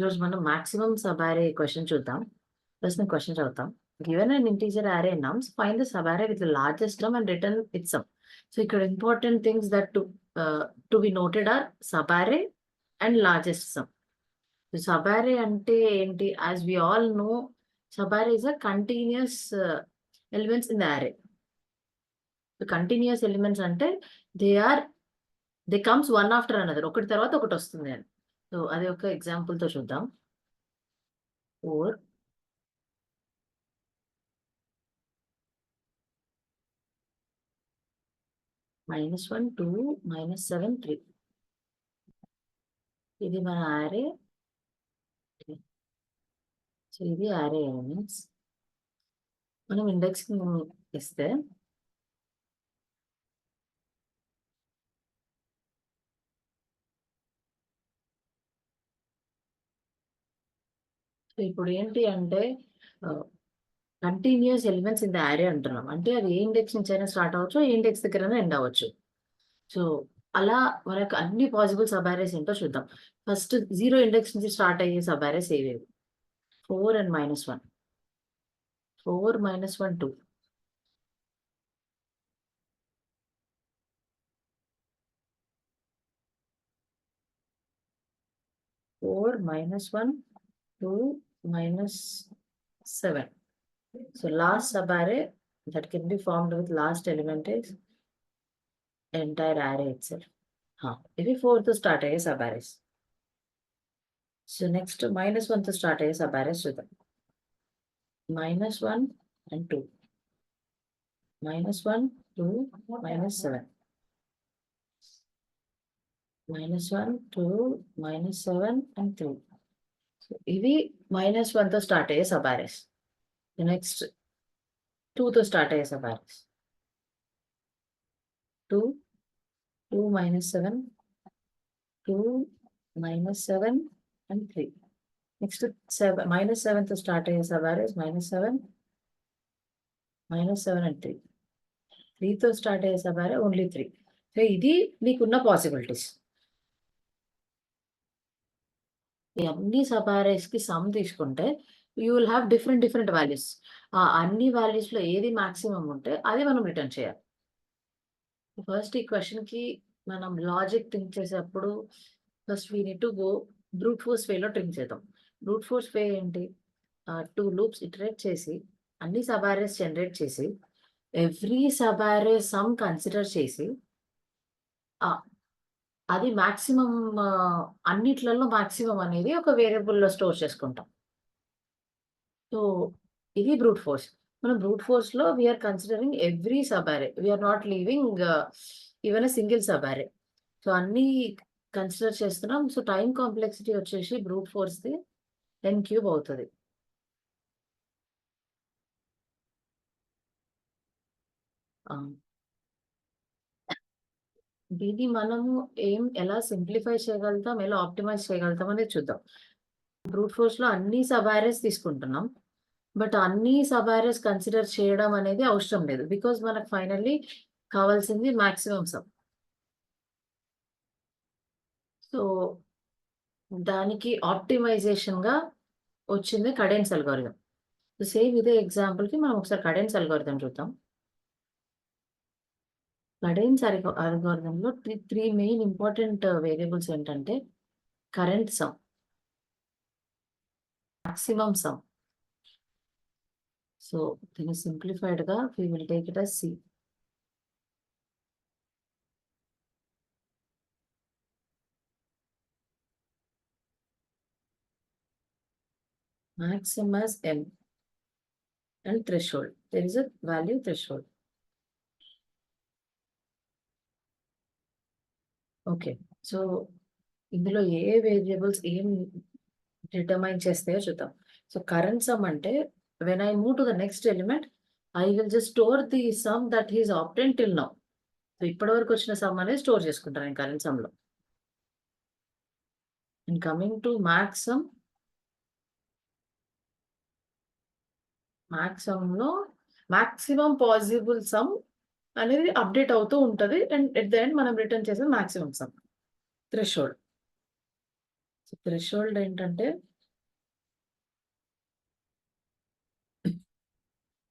ఈరోజు మనం maximum sub array question చూద్దాం. ఫస్ట్ నేను క్వెషన్ చదువుతాం. Given an integer array nums find the sub array with the largest term and return it sum. So ఇక్కడ important things that to be noted are sub array and largest sum. Sub array అంటే ఏంటి? As we all know, sub array is a continuous elements in the array. Continuous elements అంటే they comes one after another. ఒకటి తర్వాత ఒకటి వస్తుంది అని. So అది ఒక ఎగ్జాంపుల్ తో చూద్దాం. 4 -1 2 -7 3. ఇది మన అరే. సో ఇది అరే ఎలిమెంట్స్. మనం ఇండెక్స్ ఇస్తే ఇప్పుడు ఏంటి అంటే కంటిన్యూయస్ ఎలిమెంట్స్ ఇన్ ద అరే అంటున్నాం. అంటే అది ఏ ఇండెక్స్ నుంచి అయినా స్టార్ట్ అవ్వచ్చు, ఏ ఇండెక్స్ దగ్గరైనా ఎండ్ అవ్వచ్చు. సో అలా మనకు అన్ని పాసిబుల్ సబ్ అరేస్ ఏంటో చూద్దాం. ఫస్ట్ 0 ఇండెక్స్ నుంచి స్టార్ట్ అయ్యే సబ్ అరేస్ ఏవేవి? 4 and -1. 4 -1 2. 4 -1 2 -7. So last sub array that can be formed with last element is entire array itself. If 4 to start a sub arrays. So next -1 to start a sub arrays with -1 and 2. -1 2 -7. -1 2 -7 and 3. So if -1 to start a sub arrays. The next 2 to start a sub arrays. 2 2 -7 2 -7 and 3. Next 7 -7 to start a sub arrays. -7 and 3. 3 to start a sub array only 3. So ఇది మీకున్న possibilities. ఈ అన్ని sub arrays కి some తీసుకుంటే you will have different values. అన్ని values లో ఏది maximum ఉంటే అది మనం రిటర్న్ చేయాలి. ఫస్ట్ ఈ క్వెషన్ కి మనం లాజిక్ థింక్ చేసేటప్పుడు first we need to go brute force వేలో థింక్ చేద్దాం. బ్రూట్ ఫోర్స్ వే ఏంటి? 2 లూప్స్ ఇటరేట్ చేసి అన్ని సబ్ అరేస్ జనరేట్ చేసి every subarray sum consider చేసి అది మాక్సిమం అన్నిట్లలో మాక్సిమం అనేది ఒక వేరియబుల్లో స్టోర్ చేసుకుంటాం. సో ఇది బ్రూట్ ఫోర్స్. మనం బ్రూట్ ఫోర్స్ లో we're considering every subarray. We're not leaving even single subarray. So అన్ని కన్సిడర్ చేస్తున్నాం. సో టైం కాంప్లెక్సిటీ వచ్చేసి బ్రూట్ ఫోర్స్ ది 10³ అవుతుంది. దీన్ని మనము ఎలా సింప్లిఫై చేయగలుగుతాం, ఎలా ఆప్టిమైజ్ చేయగలుగుతాం అనేది చూద్దాం. బ్రూట్ ఫోర్స్ లో అన్ని సబ్ అరేస్ తీసుకుంటున్నాం. బట్ అన్ని సబ్ అరేస్ కన్సిడర్ చేయడం అనేది అవసరం లేదు. బికాజ్ మనకు ఫైనల్లీ కావాల్సింది మాక్సిమం సమ్. సో దానికి ఆప్టిమైజేషన్ గా వచ్చింది కడెన్స్ అల్గోరిథం. సేమ్ ఇదే ఎగ్జాంపుల్ కి మనం ఒకసారి కడెన్స్ అల్గోరిథం చూద్దాం. కడెన్స్ అల్గోరిథంలో 3 మెయిన్ ఇంపార్టెంట్ వేరియబుల్స్ ఏంటంటే current some, maximum some. So దీన్ని సింప్లిఫైడ్ గా we will take it as C. Maximum as M and threshold. There is a value threshold. Okay. So ఇందులో ఏ వేరియబుల్స్ ఏం డిటర్మైన్ చేస్తాయో చూద్దాం. సో కరెంట్ సమ్ అంటే when I move to the next element, I will just store the sum that he is obtained till now. So ఇప్పటి వరకు వచ్చిన some అనేది store చేసుకుంటాను నేను కరెంట్ సమ్ లో. And coming to max some లో maximum possible some అనేది update అవుతూ ఉంటది. అండ్ ఎట్ ద ఎండ్ మనం రిటర్న్ చేసే మాక్సిమం సమ్. థ్రెషోల్డ్. థ్రెషోల్డ్ ఏంటంటే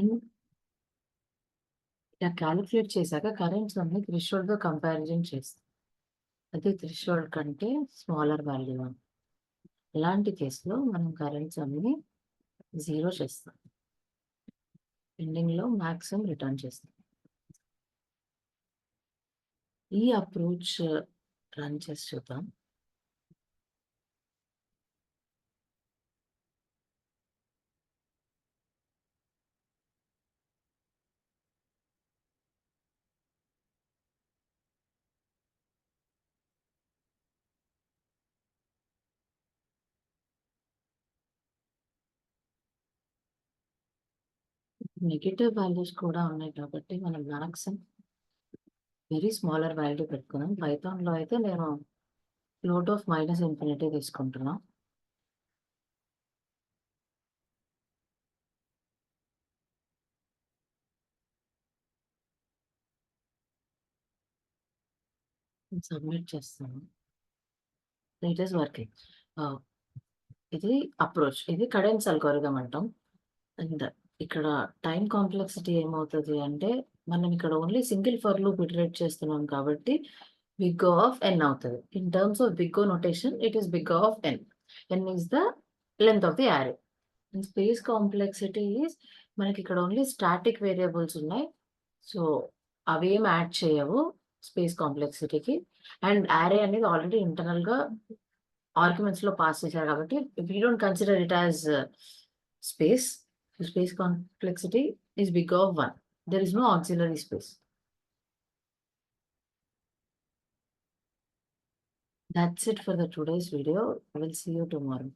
అండ్ ఇలా కాలిక్యులేట్ చేశాక కరెంట్ సమ్‌ని థ్రెషోల్డ్‌తో కంపారిజన్ చేస్తాం. అది థ్రెషోల్డ్ కంటే స్మాలర్ వాల్యూ అని. ఇలాంటి కేస్‌లో మనం కరెంట్ సమ్‌ని 0 చేస్తాం. ఎండింగ్‌లో మాక్సిమం రిటర్న్ చేస్తాం. ఈ అప్రోచ్ రన్ చేసి చూద్దాం. నెగెటివ్ వాల్యూస్ కూడా ఉన్నాయి కాబట్టి మనం మాక్సిమం వెరీ స్మాలర్ వాల్యూ పెట్టుకున్నాం. పైథాన్‌లో అయితే నేను ఫ్లోట్ ఆఫ్ -ఇన్ఫినిటీ తీసుకుంటున్నా. సబ్మిట్ చేస్తాను. It is working. ఆహ్, ఇది అప్రోచ్. ఇది కడెన్స్ అల్గోరిథం అంటాం. అండ్ ఇక్కడ టైమ్ కాంప్లెక్సిటీ ఏమవుతది అంటే, మనం ఇక్కడ only single for loop iterate చేస్తున్నాం కాబట్టి, బిగ్ O ఆఫ్ n అవుతది. In terms of big O notation, it is big O of n. n is the length of the array. And space complexity is మనకిక్కడ only static variables ఉన్నాయి. So, అవేం add చేయవు space కాంప్లెక్సిటీకి. And array అనేది already ఇంటర్నల్‌గా ఆర్గ్యుమెంట్స్‌లో pass చేశారు కాబట్టి, we don't consider it as space. Space complexity is big of 1. There is no auxiliary space. That's it for the today's video. I will see you tomorrow.